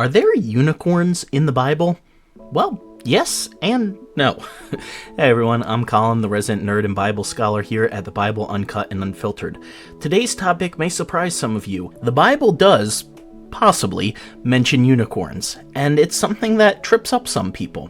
Are there unicorns in the Bible? Well, yes and no. Hey everyone, I'm Colin, the resident nerd and Bible scholar here at the Bible Uncut and Unfiltered. Today's topic may surprise some of you. The Bible does, possibly, mention unicorns, and it's something that trips up some people.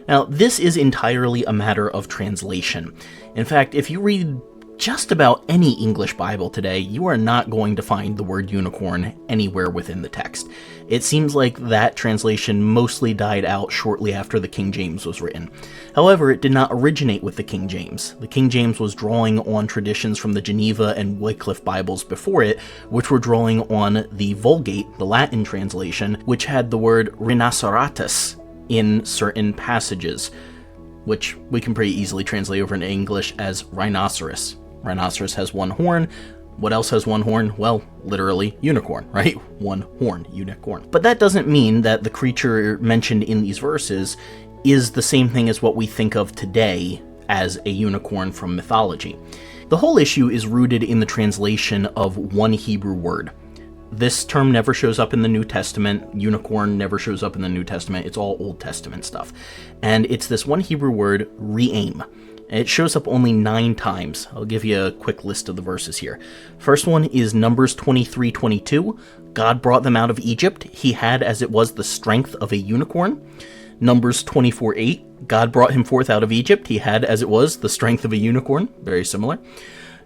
Now, this is entirely a matter of translation. In fact, if you read just about any English Bible today, you are not going to find the word unicorn anywhere within the text. It seems like that translation mostly died out shortly after the King James was written. However, it did not originate with the King James. The King James was drawing on traditions from the Geneva and Wycliffe Bibles before it, which were drawing on the Vulgate, the Latin translation, which had the word rhinoceros in certain passages, which we can pretty easily translate over into English as rhinoceros. Rhinoceros has one horn. What else has one horn? Well, literally unicorn, right? One horn, unicorn. But that doesn't mean that the creature mentioned in these verses is the same thing as what we think of today as a unicorn from mythology. The whole issue is rooted in the translation of one Hebrew word. This term never shows up in the New Testament. Unicorn never shows up in the New Testament. It's all Old Testament stuff. And it's this one Hebrew word, re'im. It shows up only 9 times. I'll give you a quick list of the verses here. First one is Numbers 23:22. God brought them out of Egypt. He had as it was the strength of a unicorn. Numbers 24:8. God brought him forth out of Egypt. He had as it was the strength of a unicorn. Very similar.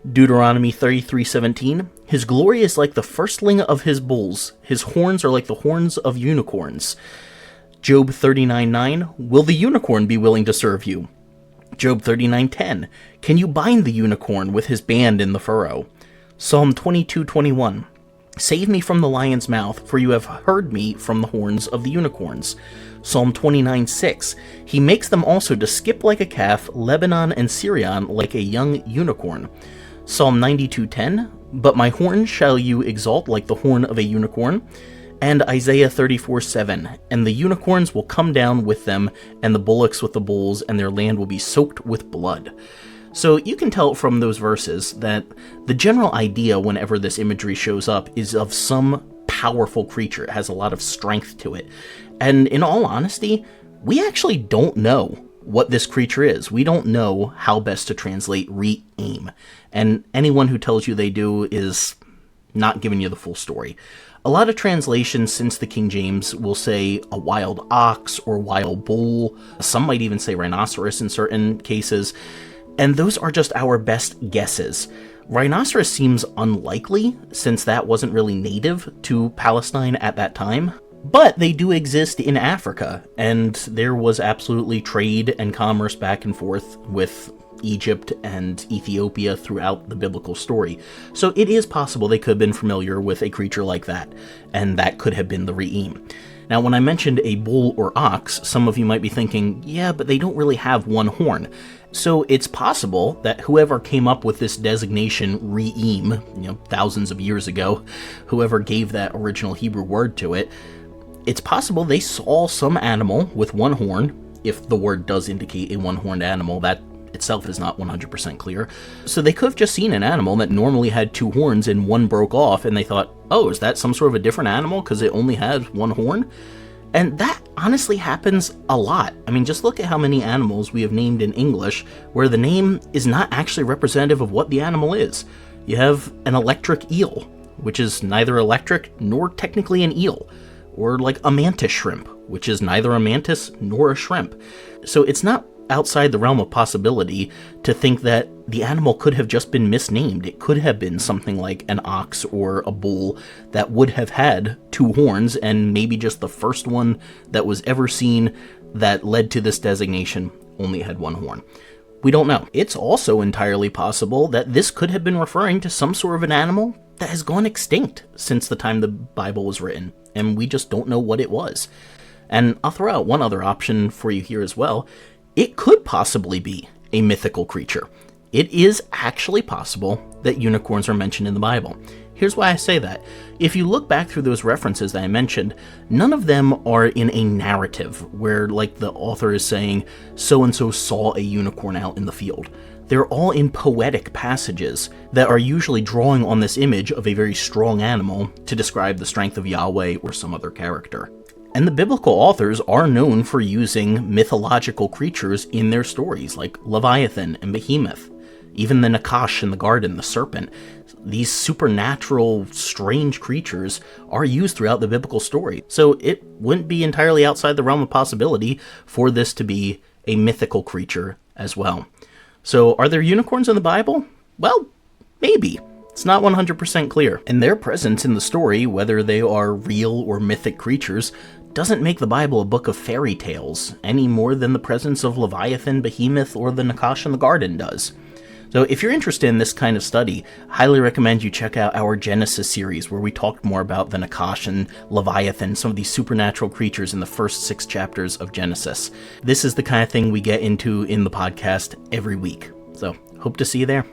Deuteronomy 33:17. His glory is like the firstling of his bulls. His horns are like the horns of unicorns. Job 39:9. Will the unicorn be willing to serve you? Job 39:10. Can you bind the unicorn with his band in the furrow? Psalm 22:21. Save me from the lion's mouth, for you have heard me from the horns of the unicorns. Psalm 29:6. He makes them also to skip like a calf, Lebanon and Syrian like a young unicorn. Psalm 92:10. But my horn shall you exalt like the horn of a unicorn. And Isaiah 34:7, and the unicorns will come down with them, and the bullocks with the bulls, and their land will be soaked with blood. So you can tell from those verses that the general idea whenever this imagery shows up is of some powerful creature. It has a lot of strength to it. And in all honesty, we actually don't know what this creature is. We don't know how best to translate re'im. And anyone who tells you they do is not giving you the full story. A lot of translations since the King James will say a wild ox or wild bull. Some might even say rhinoceros in certain cases. And those are just our best guesses. Rhinoceros seems unlikely since that wasn't really native to Palestine at that time. But they do exist in Africa, and there was absolutely trade and commerce back and forth with Egypt and Ethiopia throughout the biblical story. So it is possible they could have been familiar with a creature like that, and that could have been the re'im. Now, when I mentioned a bull or ox, some of you might be thinking, yeah, but they don't really have one horn. So it's possible that whoever came up with this designation, re'im, thousands of years ago, whoever gave that original Hebrew word to it, it's possible they saw some animal with one horn. If the word does indicate a one-horned animal, that itself is not 100% clear. So they could have just seen an animal that normally had 2 horns and one broke off, and they thought, oh, is that some sort of a different animal because it only has one horn? And that honestly happens a lot. I mean, just look at how many animals we have named in English where the name is not actually representative of what the animal is. You have an electric eel, which is neither electric nor technically an eel. Or like a mantis shrimp, which is neither a mantis nor a shrimp. So it's not outside the realm of possibility to think that the animal could have just been misnamed. It could have been something like an ox or a bull that would have had 2 horns, and maybe just the first one that was ever seen that led to this designation only had 1 horn. We don't know. It's also entirely possible that this could have been referring to some sort of an animal that has gone extinct since the time the Bible was written, and we just don't know what it was. And I'll throw out one other option for you here as well. It could possibly be a mythical creature. It is actually possible that unicorns are mentioned in the Bible. Here's why I say that. If you look back through those references that I mentioned, none of them are in a narrative where, like, the author is saying, so-and-so saw a unicorn out in the field. They're all in poetic passages that are usually drawing on this image of a very strong animal to describe the strength of Yahweh or some other character. And the biblical authors are known for using mythological creatures in their stories, like Leviathan and Behemoth. Even the Nakash in the garden, the serpent. These supernatural, strange creatures are used throughout the biblical story. So it wouldn't be entirely outside the realm of possibility for this to be a mythical creature as well. So are there unicorns in the Bible? Well, maybe. It's not 100% clear. And their presence in the story, whether they are real or mythic creatures, doesn't make the Bible a book of fairy tales any more than the presence of Leviathan, Behemoth, or the Nakash in the garden does. So if you're interested in this kind of study, I highly recommend you check out our Genesis series, where we talked more about the Nakash and Leviathan, some of these supernatural creatures in the first 6 chapters of Genesis. This is the kind of thing we get into in the podcast every week. So hope to see you there.